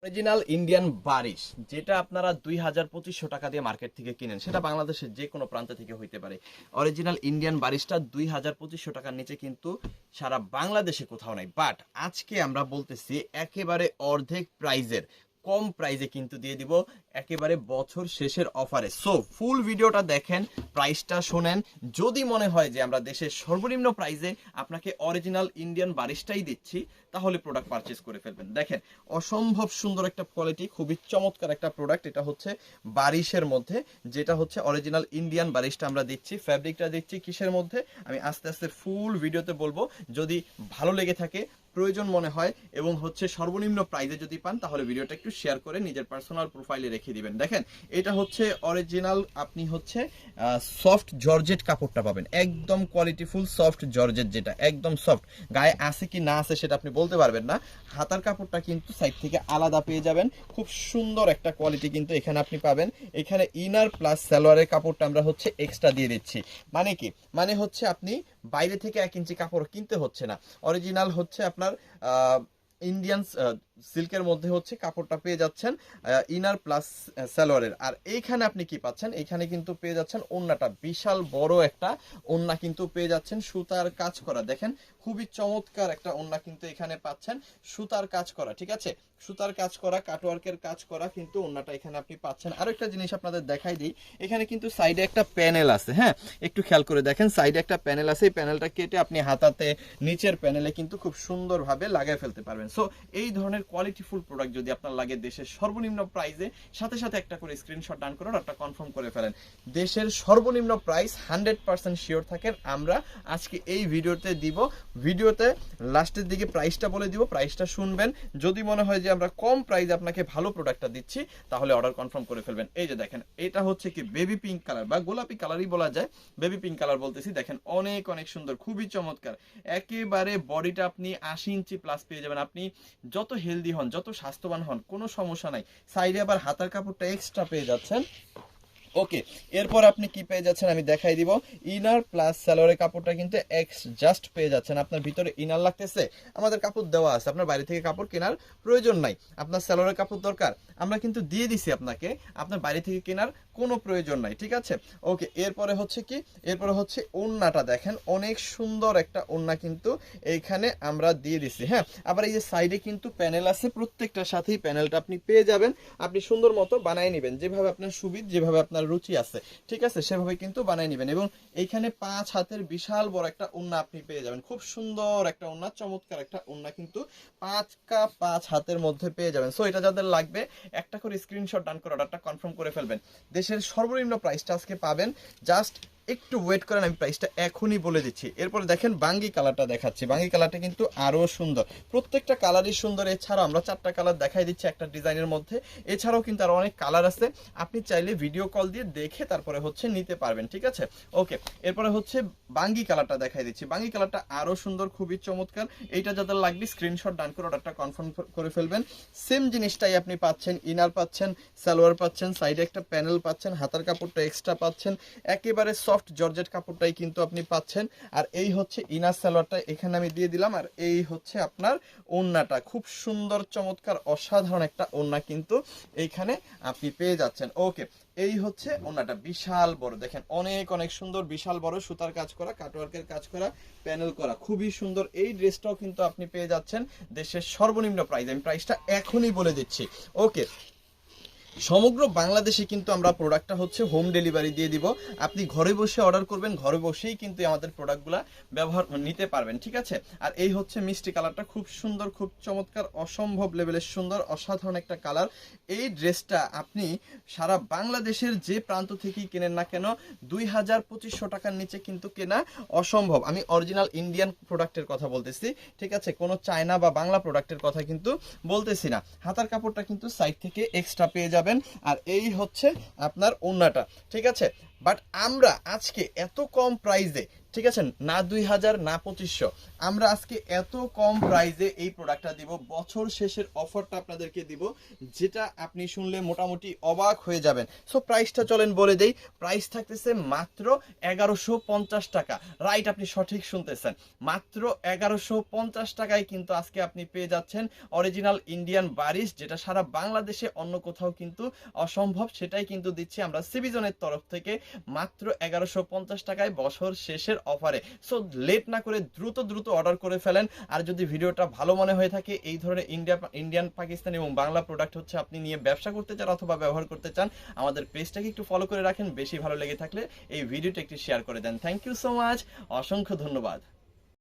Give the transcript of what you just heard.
Original Indian বারিশ যেটা আপনারা ২,২৫০ টাকা দিয়ে মার্কেট থেকে কিনেন, সেটা বাংলাদেশের যে কোনো প্রান্ত থেকে হইতে পারে। অরিজিনাল ইন্ডিয়ান বারিশটা ২,২৫০ টাকার নিচে কিন্তু সারা বাংলাদেশে কোথাও নাই। বাট আজকে আমরা বলতেছি একেবারে অর্ধেক প্রাইজের, কম প্রাইজে কিন্তু দিয়ে দিব একেবারে বছর শেষের অফারে। সো ফুল ভিডিওটা দেখেন, প্রাইসটা শোনেন। যদি মনে হয় যে আমরা দেশের সর্বনিম্ন প্রাইজে আপনাকে অরিজিনাল ইন্ডিয়ান বারিশটাই দিচ্ছি, তাহলে প্রোডাক্ট পারচেজ করে ফেলবেন। দেখেন অসম্ভব সুন্দর একটা কোয়ালিটি, খুবই চমৎকার একটা প্রোডাক্ট। এটা হচ্ছে বারিশের মধ্যে, যেটা হচ্ছে অরিজিনাল ইন্ডিয়ান বারিশটা আমরা দিচ্ছি। ফ্যাব্রিকটা দিচ্ছি কিসের মধ্যে, আমি আস্তে আস্তে ফুল ভিডিওতে বলবো। যদি ভালো লেগে থাকে, প্রয়োজন মনে হয় এবং হচ্ছে সর্বনিম্ন প্রাইজে যদি পান, তাহলে ভিডিওটা একটু শেয়ার করে নিজের পার্সোনাল প্রোফাইলে রেখে দিবেন। দেখেন এটা হচ্ছে অরিজিনাল, আপনি হচ্ছে সফট জর্জেট কাপড়টা পাবেন, একদম কোয়ালিটিফুল সফট জর্জেট, যেটা একদম সফট। গায়ে আছে কি না আছে সেটা আপনি বলতে পারবেন না। হাতার কাপড়টা কিন্তু সাইড থেকে আলাদা পেয়ে যাবেন, খুব সুন্দর একটা কোয়ালিটি কিন্তু এখানে আপনি পাবেন। এখানে ইনার প্লাস সালোয়ারের কাপড়টা আমরা হচ্ছে এক্সট্রা দিয়ে দিচ্ছি। মানে কি, মানে হচ্ছে আপনি বাইরে থেকে 1 ইঞ্চি কাপড় কিনতে হচ্ছে না। অরিজিনাল হচ্ছে আপনার ইন্ডিয়ান সিল্কের মধ্যে হচ্ছে কাপড়টা পেয়ে যাচ্ছেন ইনার প্লাস সালোয়ারের। আর এইখানে আপনি কি পাচ্ছেন, এইখানে কিন্তু পেয়ে যাচ্ছেন ওড়নাটা, বিশাল বড় একটা ওড়না কিন্তু পেয়ে যাচ্ছেন, সুতার কাজ করা। দেখেন খুবই চমৎকার একটা ওড়না কিন্তু এখানে পাচ্ছেন, সুতার কাজ করা। ঠিক আছে, সুতার কাজ করা, কাটওয়ার্কের কাজ করা কিন্তু ওড়নাটা এখানে আপনি পাচ্ছেন। আরো একটা জিনিস আপনাদের দেখাই দিই, এখানে কিন্তু সাইডে একটা প্যানেল আছে। হ্যাঁ, একটু খেয়াল করে দেখেন, সাইডে একটা প্যানেল আছে। এই প্যানেলটা কেটে আপনি হাতাতে নিচের প্যানেলে কিন্তু খুব সুন্দরভাবে লাগিয়ে ফেলতে পারবেন। সো এই ধরনের কোয়ালিটিফুল প্রোডাক্ট যদি আপনার লাগে দেশের সর্বনিম্ন প্রাইসে, সাথে সাথে একটা করে স্ক্রিনশট ডান করে একটা কনফার্ম করে ফেলেন। দেশের সর্বনিম্ন প্রাইস 100% শিওর থাকেন, আমরা আজকে এই ভিডিওতে দিব। ভিডিওতে লাস্টের দিকে প্রাইসটা বলে দিব, প্রাইসটা শুনবেন। যদি মনে হয় যে আমরা কম প্রাইসে আপনাকে ভালো প্রোডাক্টটা দিচ্ছি, তাহলে অর্ডার কনফার্ম করে ফেলবেন। এই যে দেখেন, এটা হচ্ছে কি বেবি পিঙ্ক কালার বা গোলাপি কালারই বলা যায়, বেবি পিঙ্ক কালার বলতেছি। দেখেন অনেক অনেক সুন্দর, খুবই চমৎকার। একেবারে বডিটা আপনি 80 ইঞ্চি প্লাস পেয়ে যাবেন। আপনি যত হেলদি হন, যত স্বাস্থ্যবান হন, কোনো সমস্যা নাই। সাইডে আবার হাতার কাপড়টা এক্সট্রা পেয়ে যাচ্ছেন। ওকে, এরপর আপনি কি পেয়ে যাচ্ছেন আমি দেখাই দিব। ইনার প্লাস সালোয়ারের কাপড়টা কিন্তু জাস্ট পেয়ে যাচ্ছেন। আপনার ভিতরে ইনার লাগতেছে, আমাদের কাপড় দেওয়া আছে, আপনার বাইরে থেকে কাপড় কেনার প্রয়োজন নাই। আপনার সালোয়ারের কাপড় দরকার, আমরা কিন্তু দিয়ে দিছি আপনাকে, আপনার বাইরে থেকে কেনার কোনো প্রয়োজন নাই। ঠিক আছে, ওকে। এরপরে হচ্ছে কি, এরপরে হচ্ছে ওড়নাটা দেখেন, অনেক সুন্দর একটা ওড়না কিন্তু এইখানে আমরা দিয়ে দিছি। হ্যাঁ, আবার এই যে সাইডে কিন্তু প্যানেল আছে, প্রত্যেকটার সাথেই প্যানেলটা আপনি পেয়ে যাবেন। আপনি সুন্দর মতো বানিয়ে নেবেন, যেভাবে আপনার সুবিধা, যেভাবে আপনার রুচি আছে, ঠিক আছে, সেভাবে কিন্তু বানিয়ে নেবেন। এবং এইখানে 5 হাতের বিশাল বড় একটা ওড়না আপনি পেয়ে যাবেন, খুব সুন্দর একটা ওড়না, চমৎকার একটা ওড়না কিন্তু 5 হাতের মধ্যে পেয়ে যাবেন। সো এটা যাদের লাগবে, একটা করে স্ক্রিনশট ডান করে অর্ডারটা কনফার্ম করে ফেলবেন। দেশের সর্বনিম্ন প্রাইসটা আজকে পাবেন, জাস্ট একটু ওয়েট করেন, আমি প্রাইসটা এখনই বলে দিচ্ছি। এরপরে দেখেন বাঙ্গি কালারটা দেখাচ্ছি, বাঙ্গি কালারটা কিন্তু আরো সুন্দর, প্রত্যেকটা কালারই সুন্দর। এছাড়াও আমরা 4টা কালার দেখাই দিচ্ছি একটা ডিজাইনের মধ্যে, এছাড়াও কিন্তু আরো অনেক কালার আছে, আপনি চাইলে ভিডিও কল দিয়ে দেখে তারপরে হচ্ছে নিতে পারবেন। ঠিক আছে, ওকে। এরপরে হচ্ছে বাঙ্গি কালারটা দেখাই দিচ্ছি, বাঙ্গি কালারটা আরো সুন্দর, খুবই চমৎকার। এইটা যাদের লাগবে স্ক্রিনশট ডান করে অর্ডারটা কনফার্ম করে ফেলবেন। সেম জিনিসটাই আপনি পাচ্ছেন, ইনার পাচ্ছেন, সালোয়ার পাচ্ছেন, সাইডে একটা প্যানেল পাচ্ছেন, হাতার কাপড়টা এক্সট্রা পাচ্ছেন, একেবারে সফট জর্জেট কাপড়টাই কিন্তু আপনি পাচ্ছেন। আর এই হচ্ছে ইনার সালোয়ারটা এখানে আমি দিয়ে দিলাম, আর এই হচ্ছে আপনার ওড়নাটা, খুব সুন্দর চমৎকার অসাধারণ একটা ওড়না কিন্তু এইখানে আপনি পেয়ে যাচ্ছেন। ওকে, এই হচ্ছে ওড়নাটা, বিশাল বড়, দেখেন অনেক অনেক সুন্দর, বিশাল বড়, সুতার কাজ করা, কাটওয়ার্কের কাজ করা, প্যানেল করা, খুবই সুন্দর। এই ড্রেসটাও কিন্তু আপনি পেয়ে যাচ্ছেন দেশের সর্বনিম্ন প্রাইস, আমি প্রাইসটা এখনই বলে দিচ্ছি। ওকে, সমগ্র বাংলাদেশে কিন্তু আমরা প্রোডাক্টটা হচ্ছে হোম ডেলিভারি দিয়ে দিব। আপনি ঘরে বসে অর্ডার করবেন, ঘরে বসেই কিন্তু আমাদের প্রোডাক্টগুলা ব্যবহার নিতে পারবেন। ঠিক আছে, আর এই হচ্ছে মিষ্টি কালারটা, খুব সুন্দর, খুব চমৎকার, অসম্ভব লেভেলের সুন্দর, অসাধারণ একটা কালার। এই ড্রেসটা আপনি সারা বাংলাদেশের যে প্রান্ত থেকেই কেনেন না কেন, 2,2500 টাকার নিচে কিন্তু কেনা অসম্ভব। আমি অরিজিনাল ইন্ডিয়ান প্রোডাক্টের কথা বলতেছি, ঠিক আছে, কোনো চায়না বা বাংলা প্রোডাক্টের কথা কিন্তু বলতেছি না। হাতার কাপড়টা কিন্তু সাইড থেকে এক্সট্রা পেয়ে যাবেন, আর এই হচ্ছে আপনার ওড়নাটা। ঠিক আছে, বাট আমরা আজকে এত কম প্রাইসে, ঠিক আছে, না 2,000 না 2,500, আমরা আজকে এত কম প্রাইসে এই প্রোডাক্টটা দিব, বছর শেষের অফারটা আপনাদেরকে দিব, যেটা আপনি শুনলে মোটামুটি অবাক হয়ে যাবেন। সো প্রাইসটা চলেন বলে দেই, প্রাইস থাকতেছে মাত্র 1150 টাকা। রাইট, আপনি সঠিক শুনতেছেন, মাত্র 1150 টাকায় কিন্তু আজকে আপনি পেয়ে যাচ্ছেন অরিজিনাল ইন্ডিয়ান বারিশ, যেটা সারা বাংলাদেশে অন্য কোথাও কিন্তু অসম্ভব, সেটাই কিন্তু দিচ্ছি আমরা সিবিজনের তরফ থেকে মাত্র 1150 টাকায় বছর শেষের অফারে। সো লেট না করে দ্রুত দ্রুত অর্ডার করে ফেলেন। আর যদি ভিডিওটা ভালো মনে হয়ে থাকে, এই ধরনের ইন্ডিয়ান, পাকিস্তানি এবং বাংলা প্রোডাক্ট হচ্ছে আপনি নিয়ে ব্যবসা করতে চান অথবা ব্যবহার করতে চান, আমাদের পেজটাকে একটু ফলো করে রাখেন। বেশি ভালো লেগে থাকলে এই ভিডিওটা একটু শেয়ার করে দেন। থ্যাংক ইউ সো মাচ, অসংখ্য ধন্যবাদ।